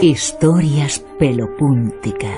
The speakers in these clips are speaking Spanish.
Historias pelopúnticas.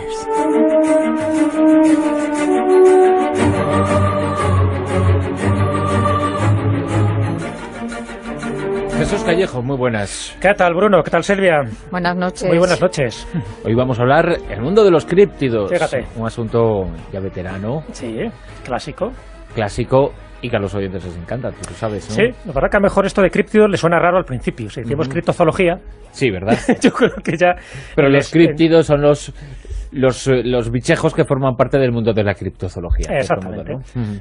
Jesús Callejo, muy buenas. ¿Qué tal, Bruno? ¿Qué tal, Silvia? Buenas noches. Muy buenas noches. Hoy vamos a hablar del mundo de los críptidos. Fíjate. Un asunto ya veterano. Sí, clásico. Clásico y que a los oyentes les encanta, tú lo sabes, ¿no? Sí, la verdad que a lo mejor esto de críptidos le suena raro al principio. Si decimos criptozoología, Sí, ¿verdad? yo creo que ya... Pero los críptidos son los bichejos que forman parte del mundo de la criptozoología. Exactamente.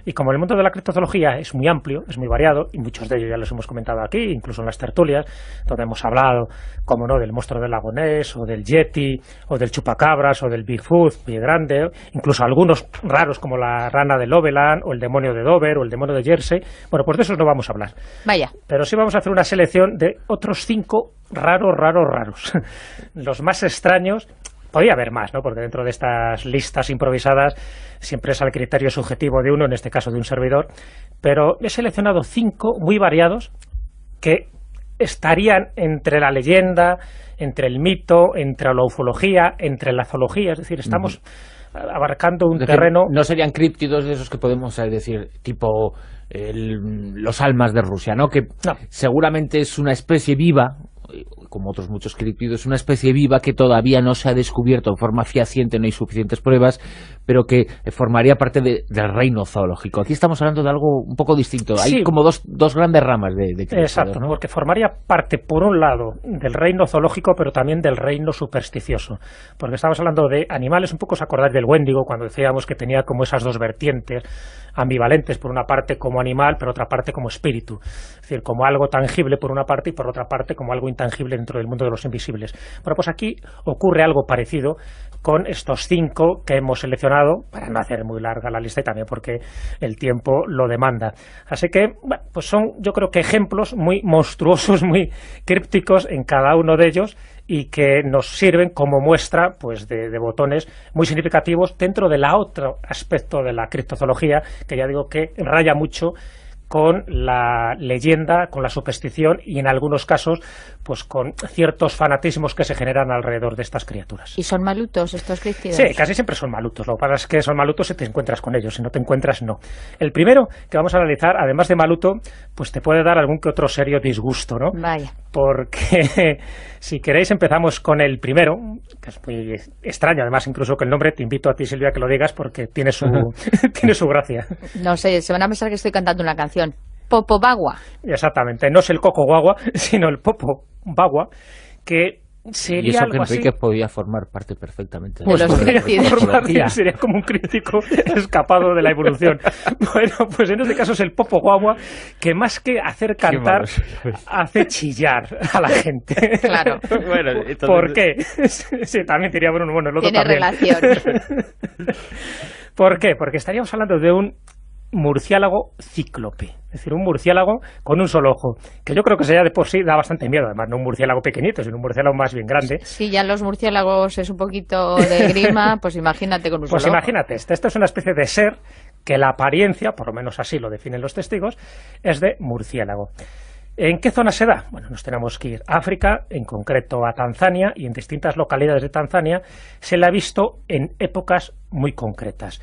Y como el mundo de la criptozoología es muy amplio, es muy variado, y muchos de ellos ya los hemos comentado aquí, incluso en las tertulias, donde hemos hablado, como no, del monstruo del lago Ness, o del Yeti, o del chupacabras, o del Bigfoot, pie grande, incluso algunos raros como la rana de Loveland, o el demonio de Dover, o el demonio de Jersey. Bueno, pues de esos no vamos a hablar. Vaya. Pero sí vamos a hacer una selección de otros 5 raros. Los más extraños. Podría haber más, ¿no? Porque dentro de estas listas improvisadas siempre es al criterio subjetivo de uno, en este caso de un servidor, pero he seleccionado 5 muy variados que estarían entre la leyenda, entre el mito, entre la ufología, entre la zoología, es decir, estamos abarcando un terreno... No serían críptidos de esos que podemos decir, tipo los almas de Rusia, ¿no? Que No. seguramente es una especie viva, como otros muchos críptidos, una especie viva que todavía no se ha descubierto en forma fehaciente, no hay suficientes pruebas, pero que formaría parte del reino zoológico. Aquí estamos hablando de algo un poco distinto. Sí. Hay como dos grandes ramas de críptidos. Exacto, ¿no? porque formaría parte, por un lado, del reino zoológico, pero también del reino supersticioso. Porque estamos hablando de animales, un poco os acordáis del Wendigo, cuando decíamos que tenía como esas dos vertientes ambivalentes, por una parte como animal, pero otra parte como espíritu. Es decir, como algo tangible por una parte y por otra parte como algo intangible dentro del mundo de los invisibles. Bueno, pues aquí ocurre algo parecido con estos 5 que hemos seleccionado, para no hacer muy larga la lista y también porque el tiempo lo demanda. Así que, bueno, pues son, yo creo que ejemplos muy monstruosos, muy crípticos en cada uno de ellos y que nos sirven como muestra pues de botones muy significativos dentro de la otro aspecto de la criptozoología, que ya digo que raya mucho con la leyenda, con la superstición y en algunos casos pues con ciertos fanatismos que se generan alrededor de estas criaturas. ¿Y son malutos estos críptidos? Sí, casi siempre son malutos. Lo que pasa es que son malutos si te encuentras con ellos, si no te encuentras, no. El primero que vamos a analizar, además de maluto, pues te puede dar algún que otro serio disgusto, ¿no? Vaya. Porque si queréis empezamos con el primero, que es muy extraño, además incluso que el nombre, te invito a ti, Silvia, que lo digas porque tiene su, tiene su gracia. No sé, se van a pensar que estoy cantando una canción. Popo Bagua. Exactamente, no es el coco guagua, sino el popo bagua, que sería y eso algo que así. Enrique podía formar parte perfectamente De los críptidos. Sería como un crítico escapado de la evolución. Bueno, pues en este caso es el popo guagua, que más que hacer cantar, hace chillar a la gente. Claro. Bueno, entonces... ¿Por qué? Sí, también diría Bruno, bueno, el otro Tiene también. relación. ¿Por qué? Porque estaríamos hablando de un murciélago cíclope, es decir, un murciélago con un solo ojo, que yo creo que ya de por sí da bastante miedo, además no un murciélago pequeñito, sino un murciélago más bien grande. Si ya los murciélagos es un poquito de grima, pues imagínate con un Pues solo ojo. imagínate, esto es una especie de ser que la apariencia, por lo menos así lo definen los testigos, es de murciélago. ¿En qué zona se da? Bueno, nos tenemos que ir a África, en concreto a Tanzania, y en distintas localidades de Tanzania se la ha visto en épocas muy concretas.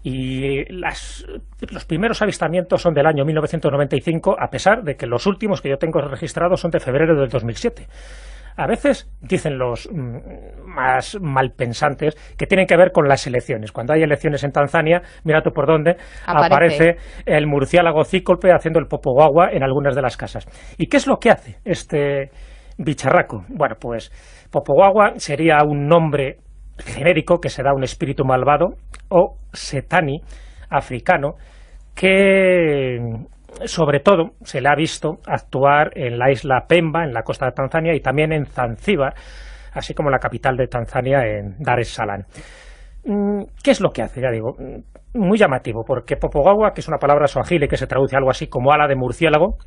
Y los primeros avistamientos son del año 1995, a pesar de que los últimos que yo tengo registrados son de febrero del 2007. A veces dicen los más malpensantes que tienen que ver con las elecciones. Cuando hay elecciones en Tanzania, mira tú por dónde aparece el murciélago cíclope haciendo el popo guagua en algunas de las casas. ¿Y qué es lo que hace este bicharraco? Bueno, pues popo guagua sería un nombre genérico que se da a un espíritu malvado o setani africano que sobre todo se le ha visto actuar en la isla Pemba, en la costa de Tanzania, y también en Zanzíbar, así como en la capital de Tanzania, en Dar es Salaam. ¿Qué es lo que hace? Ya digo, muy llamativo, porque popo guagua, que es una palabra suajili que se traduce algo así como ala de murciélago,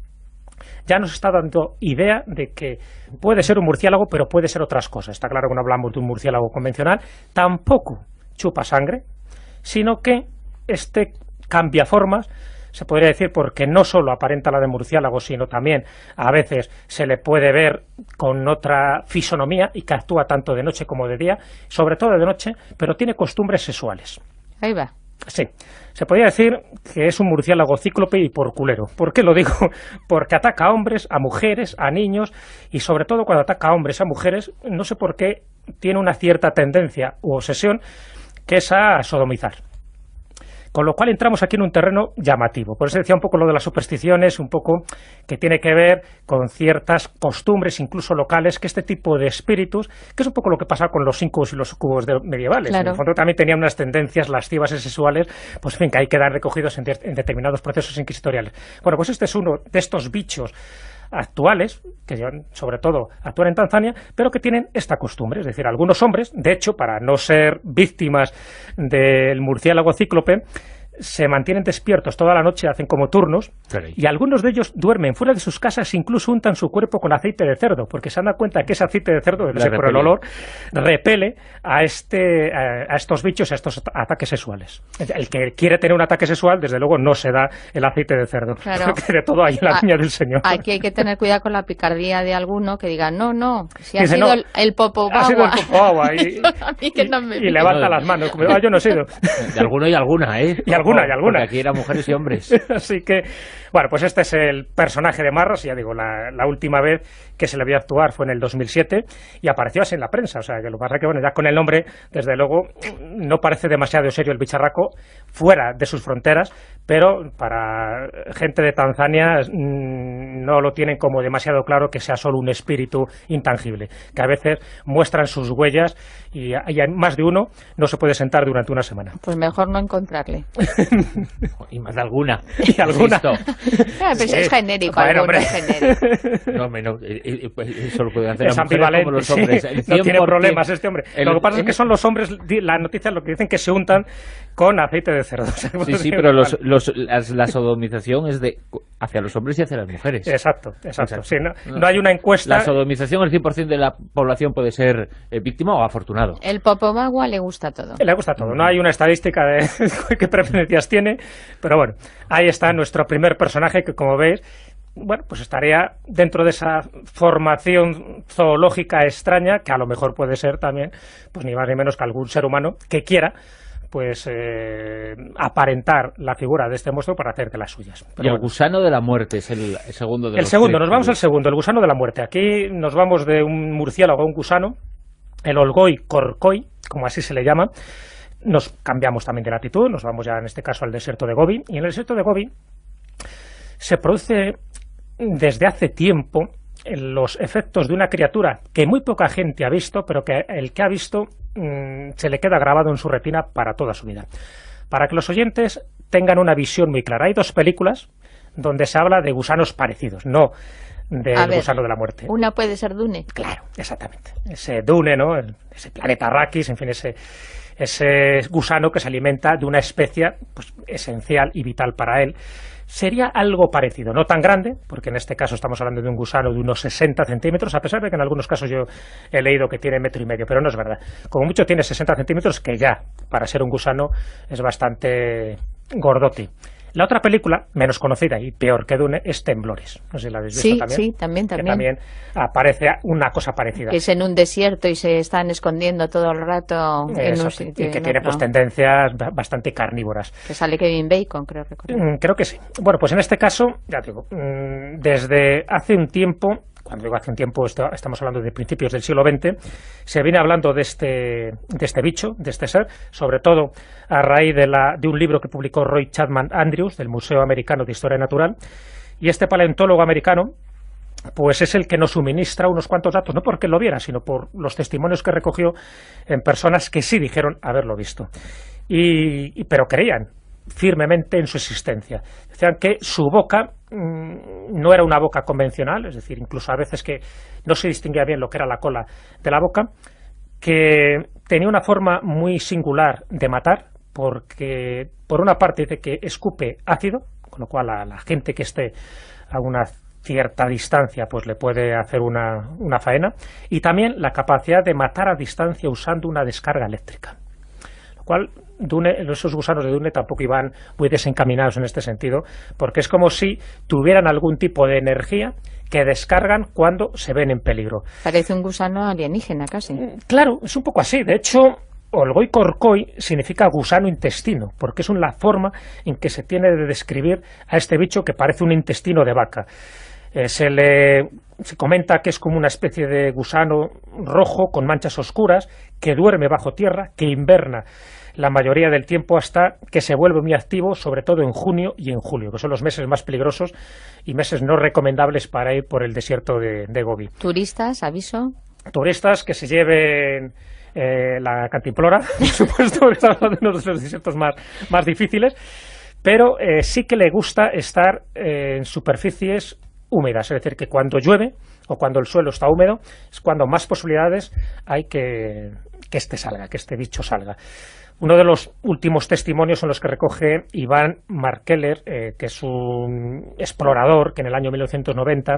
ya nos está dando idea de que puede ser un murciélago, pero puede ser otras cosas. Está claro que no hablamos de un murciélago convencional, tampoco chupa sangre, sino que este cambia formas, se podría decir, porque no solo aparenta la de murciélago, sino también a veces se le puede ver con otra fisonomía y que actúa tanto de noche como de día, sobre todo de noche, pero tiene costumbres sexuales. Ahí va. Sí, se podría decir que es un murciélago cíclope y porculero. ¿Por qué lo digo? Porque ataca a hombres, a mujeres, a niños, y sobre todo cuando ataca a hombres, a mujeres, no sé por qué, tiene una cierta tendencia u obsesión que es a sodomizar. Con lo cual entramos aquí en un terreno llamativo. Por eso decía un poco lo de las supersticiones, un poco que tiene que ver con ciertas costumbres, incluso locales, que este tipo de espíritus, que es un poco lo que pasa con los incubos y los sucubos medievales. Claro. En el fondo también tenían unas tendencias lascivas y sexuales, pues en fin, que hay que dar recogidos en determinados procesos inquisitoriales. Bueno, pues este es uno de estos bichos actuales, que sobre todo actúan en Tanzania, pero que tienen esta costumbre, es decir, algunos hombres, de hecho, para no ser víctimas del murciélago cíclope, se mantienen despiertos toda la noche, hacen como turnos, y algunos de ellos duermen fuera de sus casas, incluso untan su cuerpo con aceite de cerdo, porque se han dado cuenta que ese aceite de cerdo, debe ser por el olor, repele a estos bichos, a estos ataques sexuales. El que quiere tener un ataque sexual, desde luego, no se da el aceite de cerdo, claro. Porque de todo hay en la viña del Señor. Aquí hay que tener cuidado con la picardía de alguno que diga, no, si ha Dice, sido no, el popo ha sido el popo agua, y levanta las manos, como, yo no he sido. De alguno y alguna, ¿eh? Y alguna. Porque aquí eran mujeres y hombres. Así que, bueno, pues este es el personaje de Marras, y ya digo, la última vez que se le vio actuar fue en el 2007, y apareció así en la prensa, o sea, que lo que pasa es que, bueno, ya con el nombre, desde luego, no parece demasiado serio el bicharraco fuera de sus fronteras, pero para gente de Tanzania no lo tienen como demasiado claro que sea solo un espíritu intangible, que a veces muestran sus huellas, y hay más de uno no se puede sentar durante una semana. Pues mejor no encontrarle. Y más de alguna. Y alguna. Pues Sí. es genérico, Bueno, alguno hombre. es genérico. No, eso lo pueden hacer Es las mujeres ambivalente, como los hombres. sí. El No tiene 100%. problemas este hombre. Lo que pasa es que son los hombres, las noticias lo que dicen que se untan con aceite de cerdo. Sí, pero la sodomización es hacia los hombres y hacia las mujeres. Exacto. Sí, no hay una encuesta. La sodomización, el 100% de la población puede ser víctima o afortunado. El popomagua le gusta todo. Le gusta todo. No hay una estadística de qué preferencias tiene, pero bueno, ahí está nuestro primer personaje que, como veis, bueno, pues estaría dentro de esa formación zoológica extraña, que a lo mejor puede ser también, pues ni más ni menos que algún ser humano que quiera, pues aparentar la figura de este monstruo para hacer de las suyas. Pero Y el bueno. gusano de la muerte es el segundo de los El segundo, nos tres. vamos al segundo, el gusano de la muerte. Aquí nos vamos de un murciélago a un gusano, el Olgoi corcoi, como así se le llama. Nos cambiamos también de latitud, nos vamos ya en este caso al desierto de Gobi, y en el desierto de Gobi se produce desde hace tiempo los efectos de una criatura que muy poca gente ha visto, pero que el que ha visto se le queda grabado en su retina para toda su vida. Para que los oyentes tengan una visión muy clara, hay dos películas donde se habla de gusanos parecidos, no del gusano de la muerte. Una puede ser Dune. Claro, exactamente. Ese Dune, ¿no? Ese planeta Arrakis, en fin, ese gusano que se alimenta de una especie pues, esencial y vital para él. Sería algo parecido, no tan grande, porque en este caso estamos hablando de un gusano de unos 60 centímetros, a pesar de que en algunos casos yo he leído que tiene 1,5 metros, pero no es verdad. Como mucho tiene 60 centímetros, que ya, para ser un gusano, es bastante gordote. La otra película, menos conocida y peor que Dune, es Temblores. No sé si la habéis visto también. Sí, también. Que también aparece una cosa parecida. Que es en un desierto y se están escondiendo todo el rato en un sitio. Y que tiene pues tendencias bastante carnívoras. Que sale Kevin Bacon, creo recordar. Creo que sí. Bueno, pues en este caso, ya te digo, desde hace un tiempo, cuando digo hace un tiempo, estamos hablando de principios del siglo XX, se viene hablando de este bicho, de este ser, sobre todo a raíz de un libro que publicó Roy Chapman Andrews, del Museo Americano de Historia Natural, y este paleontólogo americano pues es el que nos suministra unos cuantos datos, no porque lo viera, sino por los testimonios que recogió en personas que sí dijeron haberlo visto, pero creían firmemente en su existencia. Decían que su boca no era una boca convencional, es decir, incluso a veces que no se distinguía bien lo que era la cola de la boca, que tenía una forma muy singular de matar, porque por una parte dice que escupe ácido, con lo cual a la gente que esté a una cierta distancia pues le puede hacer una faena, y también la capacidad de matar a distancia usando una descarga eléctrica. cual esos gusanos de Dune tampoco iban muy desencaminados en este sentido, porque es como si tuvieran algún tipo de energía que descargan cuando se ven en peligro. Parece un gusano alienígena casi. Claro, es un poco así. De hecho, Olgoicorcoi significa gusano intestino, porque es la forma en que se tiene de describir a este bicho que parece un intestino de vaca. Se comenta que es como una especie de gusano rojo con manchas oscuras que duerme bajo tierra, que inverna la mayoría del tiempo hasta que se vuelve muy activo, sobre todo en junio y en julio, que son los meses más peligrosos y meses no recomendables para ir por el desierto de Gobi. Turistas, aviso. Turistas que se lleven la cantimplora, por supuesto, que estamos hablando de uno de los desiertos más difíciles, pero sí que le gusta estar en superficies húmedas, es decir, que cuando llueve o cuando el suelo está húmedo es cuando más posibilidades hay que este bicho salga. Uno de los últimos testimonios son los que recoge Iván Markeller, que es un explorador que en el año 1990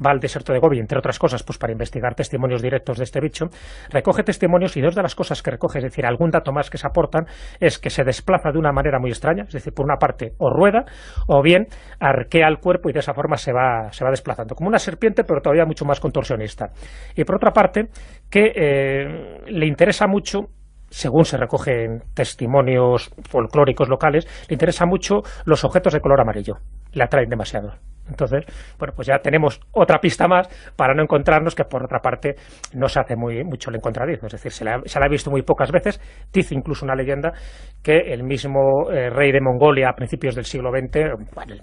va al desierto de Gobi, entre otras cosas, pues para investigar testimonios directos de este bicho. Recoge testimonios y dos de las cosas que recoge, es decir, algún dato más que se aportan, es que se desplaza de una manera muy extraña, es decir, por una parte o rueda o bien arquea el cuerpo y de esa forma se va desplazando, como una serpiente pero todavía mucho más contorsionista. Y por otra parte, que le interesa mucho, según se recoge en testimonios folclóricos locales, le interesan mucho los objetos de color amarillo, le atraen demasiado. Entonces, bueno, pues ya tenemos otra pista más para no encontrarnos, que por otra parte no se hace mucho el encontradizo, es decir, se la ha visto muy pocas veces. Dice incluso una leyenda que el mismo rey de Mongolia a principios del siglo XX, bueno,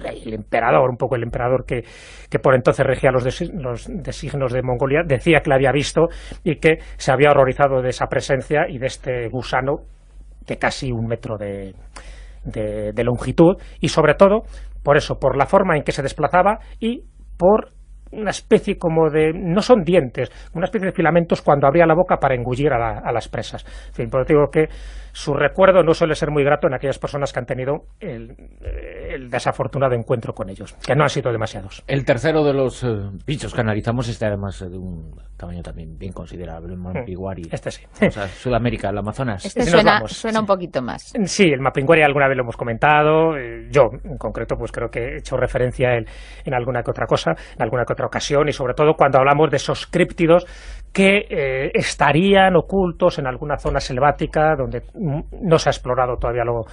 el emperador, un poco el emperador que por entonces regía los designios de Mongolia, decía que la había visto y que se había horrorizado de esa presencia y de este gusano de casi 1 metro de longitud, y sobre todo por eso, por la forma en que se desplazaba y por una especie como de, no son dientes, una especie de filamentos cuando abría la boca para engullir a las presas. En fin, por eso digo que su recuerdo no suele ser muy grato en aquellas personas que han tenido el desafortunado encuentro con ellos, que no han sido demasiados. El tercero de los bichos que analizamos, además de un tamaño también bien considerable, el mapinguari. Este sí. O sea, Sudamérica, el Amazonas. Este suena un poquito más. Sí, el mapinguari alguna vez lo hemos comentado. Yo, en concreto, pues creo que he hecho referencia a él en alguna que otra cosa, en alguna que otra ocasión, y sobre todo cuando hablamos de esos críptidos que estarían ocultos en alguna zona selvática donde no se ha explorado todavía lo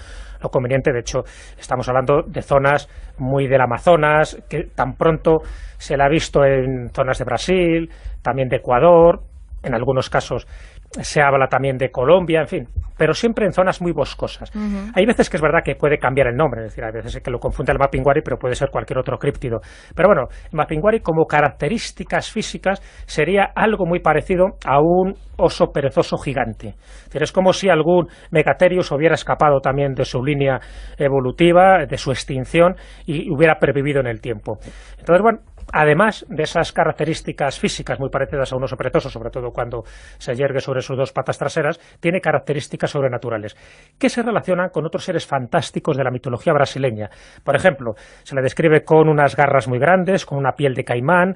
conveniente. De hecho, estamos hablando de zonas muy del Amazonas, que tan pronto se la ha visto en zonas de Brasil, también de Ecuador, en algunos casos se habla también de Colombia, en fin, pero siempre en zonas muy boscosas. Hay veces que es verdad que puede cambiar el nombre, es decir, hay veces que lo confunde el mapinguari, pero puede ser cualquier otro críptido. Pero bueno, el mapinguari como características físicas sería algo muy parecido a un oso perezoso gigante. Es decir, es como si algún Megatherius hubiera escapado también de su línea evolutiva, de su extinción, y hubiera pervivido en el tiempo. Entonces, bueno, además de esas características físicas muy parecidas a un oso perezoso, sobre todo cuando se yergue sobre sus 2 patas traseras, tiene características sobrenaturales que se relacionan con otros seres fantásticos de la mitología brasileña. Por ejemplo, se le describe con unas garras muy grandes, con una piel de caimán,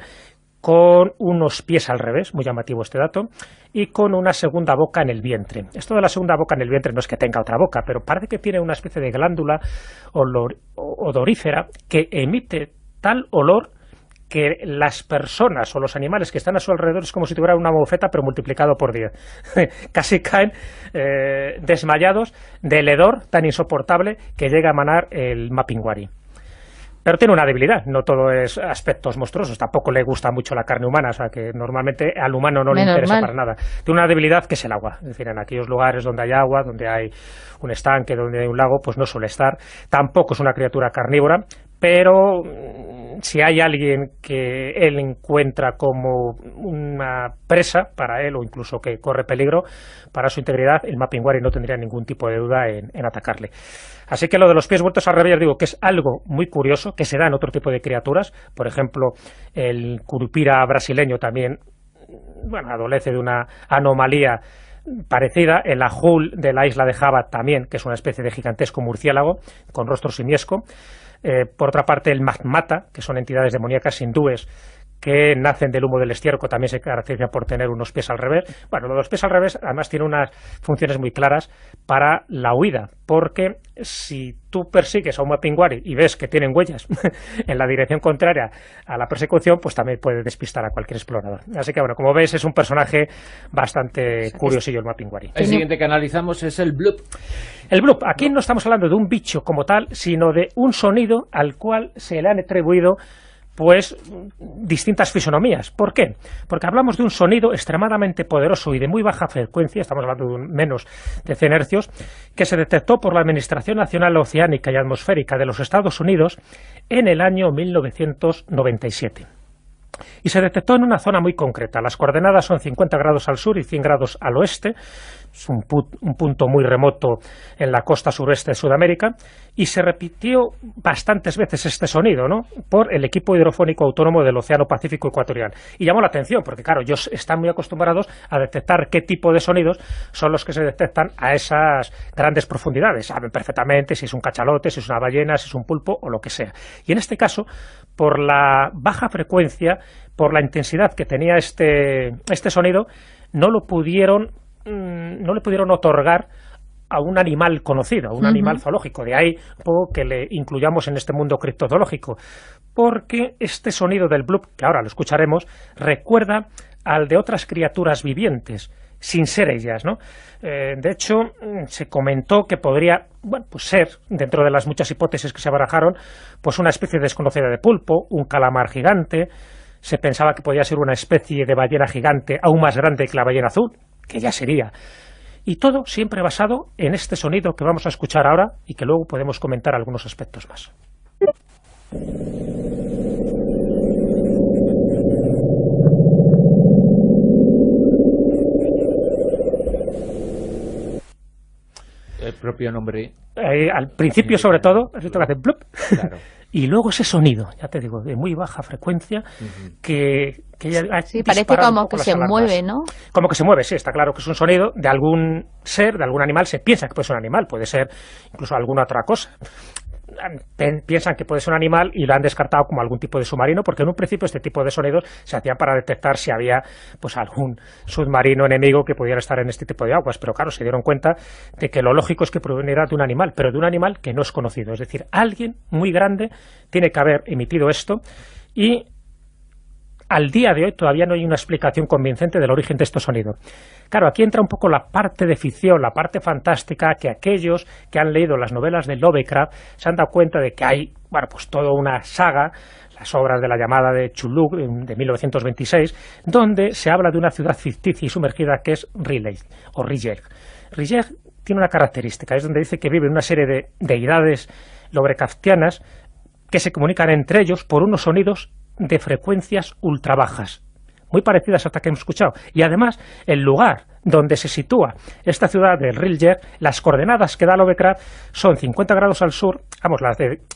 con unos pies al revés, muy llamativo este dato, y con una segunda boca en el vientre. Esto de la segunda boca en el vientre no es que tenga otra boca, pero parece que tiene una especie de glándula odorífera que emite tal olor que las personas o los animales que están a su alrededor es como si tuvieran una bofeta pero multiplicado por 10. Casi caen desmayados del hedor tan insoportable que llega a emanar el mapinguari. Pero tiene una debilidad, no todo es aspectos monstruosos, tampoco le gusta mucho la carne humana, o sea que normalmente al humano no le interesa para nada. Tiene una debilidad que es el agua, es decir, en aquellos lugares donde hay agua, donde hay un estanque, donde hay un lago, pues no suele estar. Tampoco es una criatura carnívora, pero si hay alguien que él encuentra como una presa para él o incluso que corre peligro para su integridad, el mapinguari no tendría ningún tipo de duda en atacarle. Así que lo de los pies vueltos al revés, digo que es algo muy curioso, que se da en otro tipo de criaturas. Por ejemplo, el curupira brasileño también, bueno, adolece de una anomalía parecida. El ajul de la isla de Java también, que es una especie de gigantesco murciélago con rostro simiesco. Por otra parte, el magmata, que son entidades demoníacas hindúes que nacen del humo del estiércol también se caracterizan por tener unos pies al revés. Bueno, los pies al revés además tienen unas funciones muy claras para la huida, porque si tú persigues a un mapinguari y ves que tienen huellas en la dirección contraria a la persecución, pues también puede despistar a cualquier explorador. Así que bueno, como ves, es un personaje bastante curiosillo el mapinguari. El siguiente que analizamos es el bloop. El bloop, aquí no estamos hablando de un bicho como tal, sino de un sonido al cual se le han atribuido pues distintas fisonomías. ¿Por qué? Porque hablamos de un sonido extremadamente poderoso y de muy baja frecuencia, estamos hablando de menos de 100 hercios, que se detectó por la Administración Nacional Oceánica y Atmosférica de los Estados Unidos en el año 1997. Y se detectó en una zona muy concreta. Las coordenadas son 50 grados al sur y 100 grados al oeste. Es un punto muy remoto en la costa suroeste de Sudamérica, y se repitió bastantes veces este sonido, ¿no?, por el equipo hidrofónico autónomo del Océano Pacífico Ecuatorial. Y llamó la atención, porque claro, ellos están muy acostumbrados a detectar qué tipo de sonidos son los que se detectan a esas grandes profundidades. Saben perfectamente si es un cachalote, si es una ballena, si es un pulpo o lo que sea. Y en este caso, por la baja frecuencia, por la intensidad que tenía este sonido, no le pudieron otorgar a un animal conocido, a un animal zoológico. De ahí un poco que le incluyamos en este mundo criptozoológico, porque este sonido del bloop, que ahora lo escucharemos, recuerda al de otras criaturas vivientes, sin ser ellas, ¿no? De hecho, se comentó que podría, bueno, pues ser, dentro de las muchas hipótesis que se barajaron, pues una especie desconocida de pulpo, un calamar gigante. Se pensaba que podía ser una especie de ballena gigante aún más grande que la ballena azul, que ya sería. Y todo siempre basado en este sonido que vamos a escuchar ahora y que luego podemos comentar algunos aspectos más. El propio nombre. Al principio, sobre todo, es esto que hace blup. Claro. Y luego ese sonido, ya te digo, de muy baja frecuencia, que sí, parece como que se mueve, ¿no? Como que se mueve, sí, está claro que es un sonido de algún ser, de algún animal. Se piensa que puede ser un animal, puede ser incluso alguna otra cosa. Piensan que puede ser un animal y lo han descartado como algún tipo de submarino, porque en un principio este tipo de sonidos se hacían para detectar si había pues algún submarino enemigo que pudiera estar en este tipo de aguas, pero claro, se dieron cuenta de que lo lógico es que proveniera de un animal, pero de un animal que no es conocido. Es decir, alguien muy grande tiene que haber emitido esto, y al día de hoy todavía no hay una explicación convincente del origen de estos sonidos. Claro, aquí entra un poco la parte de ficción, la parte fantástica, que aquellos que han leído las novelas de Lovecraft se han dado cuenta de que hay, bueno, pues toda una saga, las obras de la llamada de Chuluk, de 1926, donde se habla de una ciudad ficticia y sumergida que es Riley, o Rilleg. Rilleg tiene una característica, es donde dice que vive una serie de deidades lovecraftianas que se comunican entre ellos por unos sonidos de frecuencias ultra bajas, muy parecidas a esta que hemos escuchado. Y además, el lugar donde se sitúa esta ciudad de Rilleg, las coordenadas que da Lovecraft son 50 grados al sur, vamos,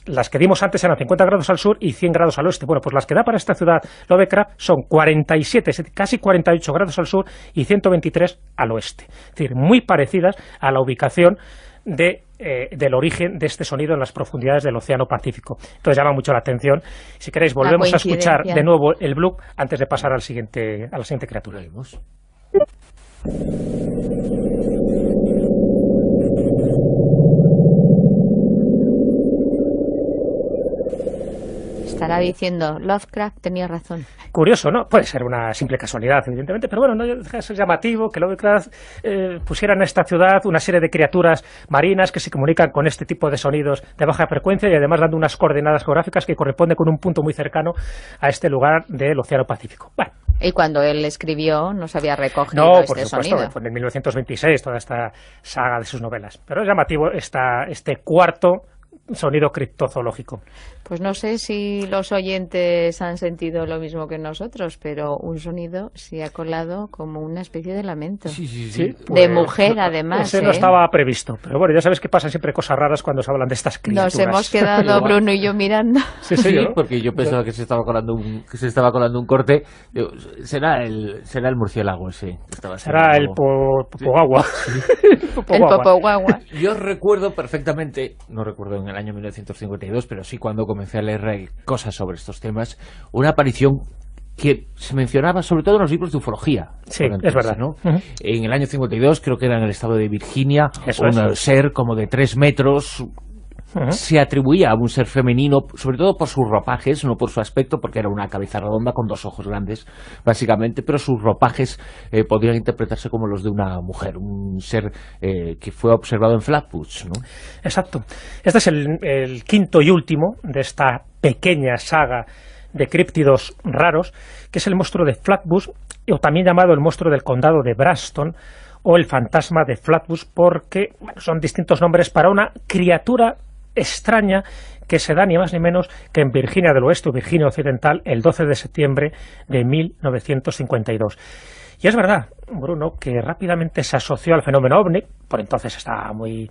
las que dimos antes eran 50 grados al sur y 100 grados al oeste. Bueno, pues las que da para esta ciudad Lovecraft son 47, casi 48 grados al sur y 123 al oeste. Es decir, muy parecidas a la ubicación del origen de este sonido en las profundidades del Océano Pacífico. Entonces llama mucho la atención. Si queréis, volvemos a escuchar de nuevo el bloop antes de pasar a la siguiente criatura. Estará diciendo, Lovecraft tenía razón. Curioso, ¿no? Puede ser una simple casualidad, evidentemente, pero bueno, no deja de ser llamativo que Lovecraft pusiera en esta ciudad una serie de criaturas marinas que se comunican con este tipo de sonidos de baja frecuencia, y además dando unas coordenadas geográficas que corresponden con un punto muy cercano a este lugar del Océano Pacífico. Bueno. Y cuando él escribió no se había recogido por este supuesto, sonido. Fue en 1926 toda esta saga de sus novelas. Pero es llamativo este cuarto sonido criptozoológico. Pues no sé si los oyentes han sentido lo mismo que nosotros, pero un sonido se ha colado como una especie de lamento. Sí. Pues, de mujer, además. Ese no estaba previsto. Pero bueno, ya sabes que pasan siempre cosas raras cuando se hablan de estas criaturas. Nos hemos quedado Bruno y yo mirando. Sí, porque yo pensaba que se estaba colando un corte. Digo, será el murciélago ese. Será el popogagua. El popogagua. Yo recuerdo perfectamente, no recuerdo en el año 1952, pero sí cuando comencé a leer cosas sobre estos temas, una aparición que se mencionaba sobre todo en los libros de ufología. Sí, es verdad, ¿no? En el año 52, creo que era en el estado de Virginia, un ser como de 3 metros... Se atribuía a un ser femenino, sobre todo por sus ropajes, no por su aspecto, porque era una cabeza redonda con 2 ojos grandes, básicamente, pero sus ropajes podrían interpretarse como los de una mujer, un ser que fue observado en Flatbush, ¿no? Exacto. Este es el quinto y último de esta pequeña saga de críptidos raros, que es el monstruo de Flatbush, o también llamado el monstruo del condado de Braston, o el fantasma de Flatbush, porque son distintos nombres para una criatura extraña que se da ni más ni menos que en Virginia del Oeste o Virginia Occidental el 12 de septiembre de 1952. Y es verdad, Bruno, que rápidamente se asoció al fenómeno OVNI. Por entonces estaba muy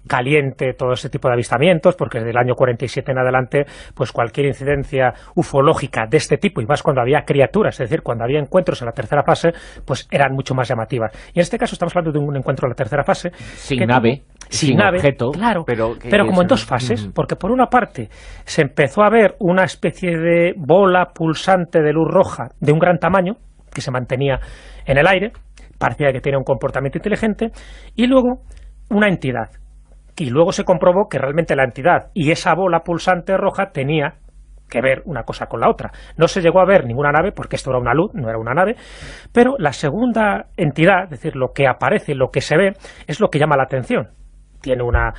caliente todo ese tipo de avistamientos, porque desde el año 47 en adelante, pues cualquier incidencia ufológica de este tipo, y más cuando había criaturas, es decir, cuando había encuentros en la tercera fase, pues eran mucho más llamativas. Y en este caso estamos hablando de un encuentro en la tercera fase. Sin nave, sin objeto. Claro, pero como en 2 fases, porque por una parte se empezó a ver una especie de bola pulsante de luz roja de un gran tamaño, que se mantenía en el aire, parecía que tenía un comportamiento inteligente, y luego una entidad. Y luego se comprobó que realmente la entidad y esa bola pulsante roja tenía que ver una cosa con la otra. No se llegó a ver ninguna nave, porque esto era una luz, no era una nave, pero la segunda entidad, es decir, lo que aparece, lo que se ve, es lo que llama la atención. Tiene una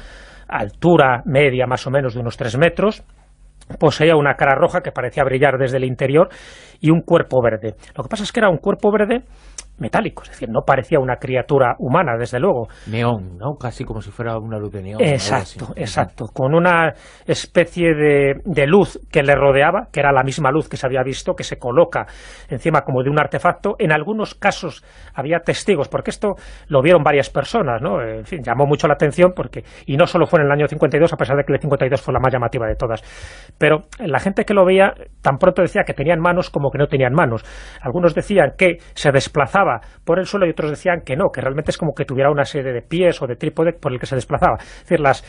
altura media más o menos de unos 3 metros, poseía una cara roja que parecía brillar desde el interior y un cuerpo verde. Lo que pasa es que era un cuerpo verde metálico, es decir, no parecía una criatura humana, desde luego. Neón, ¿no? Casi como si fuera una luz de neón. Exacto, con una especie de luz que le rodeaba, que era la misma luz que se había visto, que se coloca encima como de un artefacto. En algunos casos había testigos, porque esto lo vieron varias personas, ¿no? En fin, llamó mucho la atención, y no solo fue en el año 52, a pesar de que el 52 fue la más llamativa de todas. Pero la gente que lo veía tan pronto decía que tenían manos como que no tenían manos. Algunos decían que se desplazaba por el suelo y otros decían que no, que realmente es como que tuviera una serie de pies o de trípode por el que se desplazaba. Es decir, las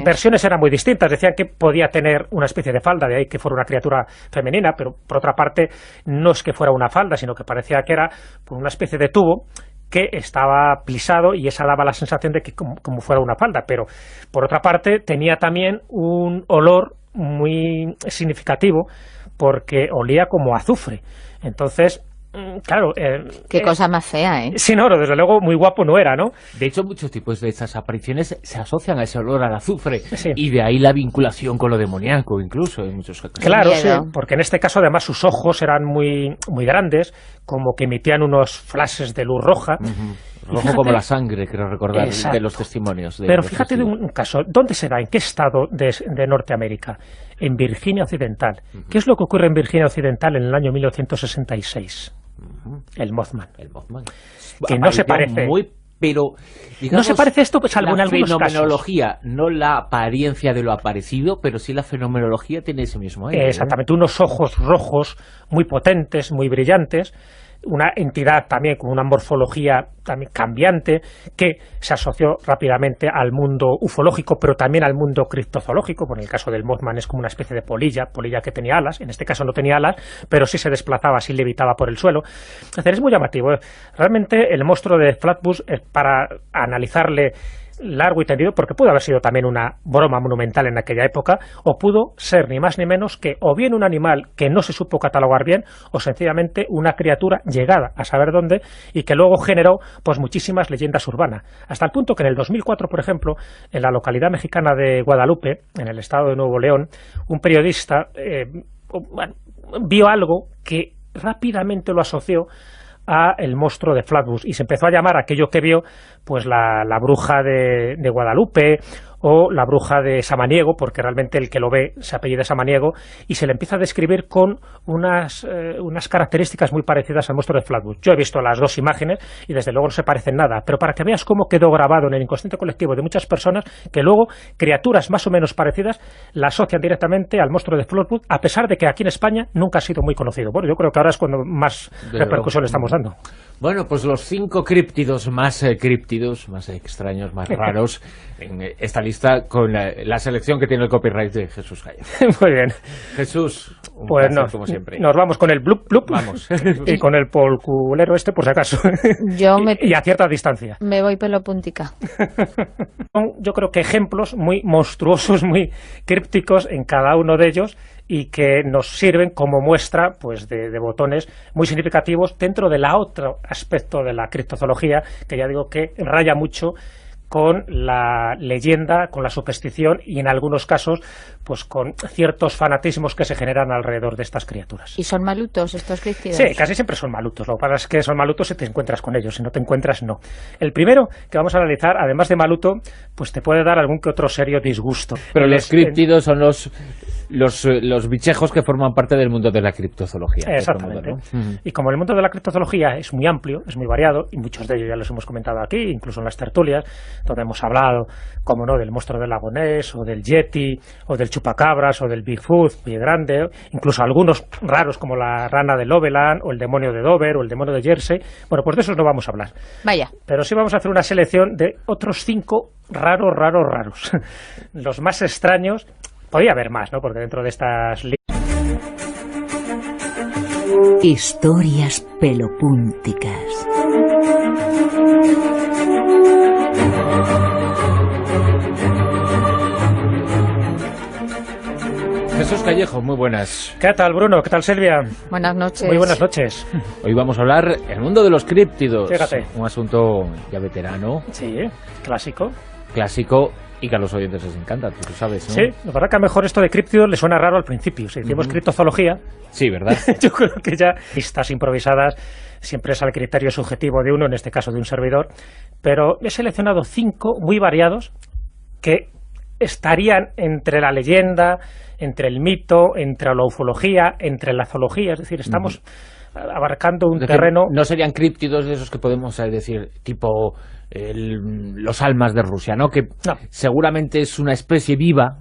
versiones eran muy distintas. Decían que podía tener una especie de falda, de ahí que fuera una criatura femenina, pero por otra parte no es que fuera una falda, sino que parecía que era una especie de tubo que estaba plisado, y esa daba la sensación de que como fuera una falda, pero por otra parte tenía también un olor muy significativo, porque olía como azufre. Entonces, claro... Qué cosa más fea, ¿eh? Sí, no, desde luego muy guapo no era, ¿no? De hecho, muchos tipos de estas apariciones se asocian a ese olor al azufre, sí. Y de ahí la vinculación con lo demoníaco, incluso, en muchos casos. Claro, sí, porque en este caso además sus ojos eran muy, muy grandes, como que emitían unos flashes de luz roja. Rojo, fíjate, como la sangre, creo recordar, de los testimonios. Pero fíjate de un caso, ¿dónde se da? ¿En qué estado de Norteamérica? En Virginia Occidental. ¿Qué es lo que ocurre en Virginia Occidental en el año 1966? El Mothman. Que no se parece. Pero, digamos, no se parece esto, salvo en algunos casos. La fenomenología, no la apariencia de lo aparecido, pero sí la fenomenología tiene ese mismo aire. Exactamente, unos ojos rojos muy potentes, muy brillantes, una entidad también con una morfología también cambiante, que se asoció rápidamente al mundo ufológico, pero también al mundo criptozoológico. Por el caso del Mothman es como una especie de polilla que tenía alas. En este caso no tenía alas, pero sí se desplazaba, sí levitaba por el suelo. Es decir, es muy llamativo. Realmente el monstruo de Flatbush es para analizarle largo y tendido, porque pudo haber sido también una broma monumental en aquella época, o pudo ser ni más ni menos que o bien un animal que no se supo catalogar bien, o sencillamente una criatura llegada a saber dónde, y que luego generó pues muchísimas leyendas urbanas, hasta el punto que en el 2004, por ejemplo, en la localidad mexicana de Guadalupe, en el estado de Nuevo León, un periodista vio algo que rápidamente lo asoció a el monstruo de Flatbush, y se empezó a llamar aquello que vio pues la bruja de Guadalupe, o la bruja de Samaniego, porque realmente el que lo ve se apellida Samaniego, y se le empieza a describir con unas características muy parecidas al monstruo de Flatbush. Yo he visto las 2 imágenes y desde luego no se parecen nada, pero para que veas cómo quedó grabado en el inconsciente colectivo de muchas personas, que luego criaturas más o menos parecidas la asocian directamente al monstruo de Flatbush, a pesar de que aquí en España nunca ha sido muy conocido. Bueno, yo creo que ahora es cuando más repercusión le estamos dando. Bueno, pues los 5 críptidos, más extraños, más raros, en esta lista con la selección que tiene el copyright de Jesús Gallego. Muy bien. Jesús, un pues placer, como siempre. Nos vamos con el blup blup. Vamos. Y con el polculero este, por si acaso. Y a cierta distancia. Me voy pelo puntica. Yo creo que ejemplos muy monstruosos, muy crípticos en cada uno de ellos, y que nos sirven como muestra pues de botones muy significativos dentro de la otro aspecto de la criptozoología, que ya digo que raya mucho con la leyenda, con la superstición y en algunos casos pues con ciertos fanatismos que se generan alrededor de estas criaturas. ¿Y son malutos estos críptidos? Sí, casi siempre son malutos. Lo que pasa es que son malutos si te encuentras con ellos, si no te encuentras, no. El primero que vamos a analizar, además de maluto, pues te puede dar algún que otro serio disgusto. Pero los críptidos son los bichejos que forman parte del mundo de la criptozoología. Exactamente. Y como el mundo de la criptozoología es muy amplio, es muy variado, y muchos de ellos ya los hemos comentado aquí, incluso en las tertulias, donde hemos hablado, como no, del monstruo del lago Ness, o del Yeti, o del chupacabras, o del Bigfoot, Pie Grande, incluso algunos raros como la rana de Loveland, o el demonio de Dover, o el demonio de Jersey. Bueno, pues de esos no vamos a hablar. Vaya. Pero sí vamos a hacer una selección de otros 5 raros. Los más extraños. Podría haber más, ¿no? Porque dentro de estas historias pelopúnticas. Jesús Callejo, muy buenas. ¿Qué tal, Bruno? ¿Qué tal, Silvia? Buenas noches. Muy buenas noches. Hoy vamos a hablar del mundo de los críptidos. Fíjate. Un asunto ya veterano. Sí, clásico. Y que a los oyentes les encanta, tú lo sabes, ¿no? Sí, la verdad que a lo mejor esto de críptidos le suena raro al principio. Si decimos criptozoología, sí, ¿verdad? Yo creo que ya listas improvisadas siempre es al criterio subjetivo de uno, en este caso de un servidor, pero he seleccionado 5 muy variados que estarían entre la leyenda, entre el mito, entre la ufología, entre la zoología, es decir, estamos abarcando un terreno... No serían críptidos de esos que podemos decir, tipo los almas de Rusia, ¿no? Que no. Seguramente es una especie viva,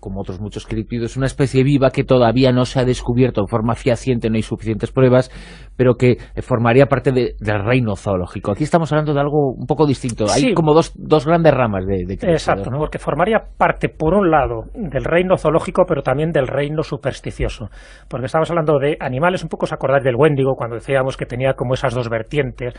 como otros muchos críptidos, una especie viva que todavía no se ha descubierto en forma fehaciente, no hay suficientes pruebas, pero que formaría parte del reino zoológico. Aquí estamos hablando de algo un poco distinto. Sí. Hay como dos grandes ramas de críptidos. Exacto, ¿no? porque formaría parte, por un lado, del reino zoológico, pero también del reino supersticioso. Porque estamos hablando de animales, un poco os acordáis del Wendigo, cuando decíamos que tenía como esas dos vertientes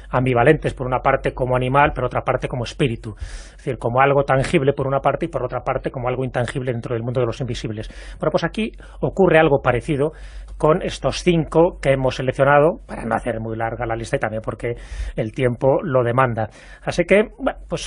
ambivalentes, por una parte como animal, pero otra parte como espíritu. Es decir, como algo tangible por una parte y por otra parte como algo intangible dentro del mundo de los invisibles. Bueno, pues aquí ocurre algo parecido con estos 5 que hemos seleccionado, para no hacer muy larga la lista y también porque el tiempo lo demanda. Así que, bueno, pues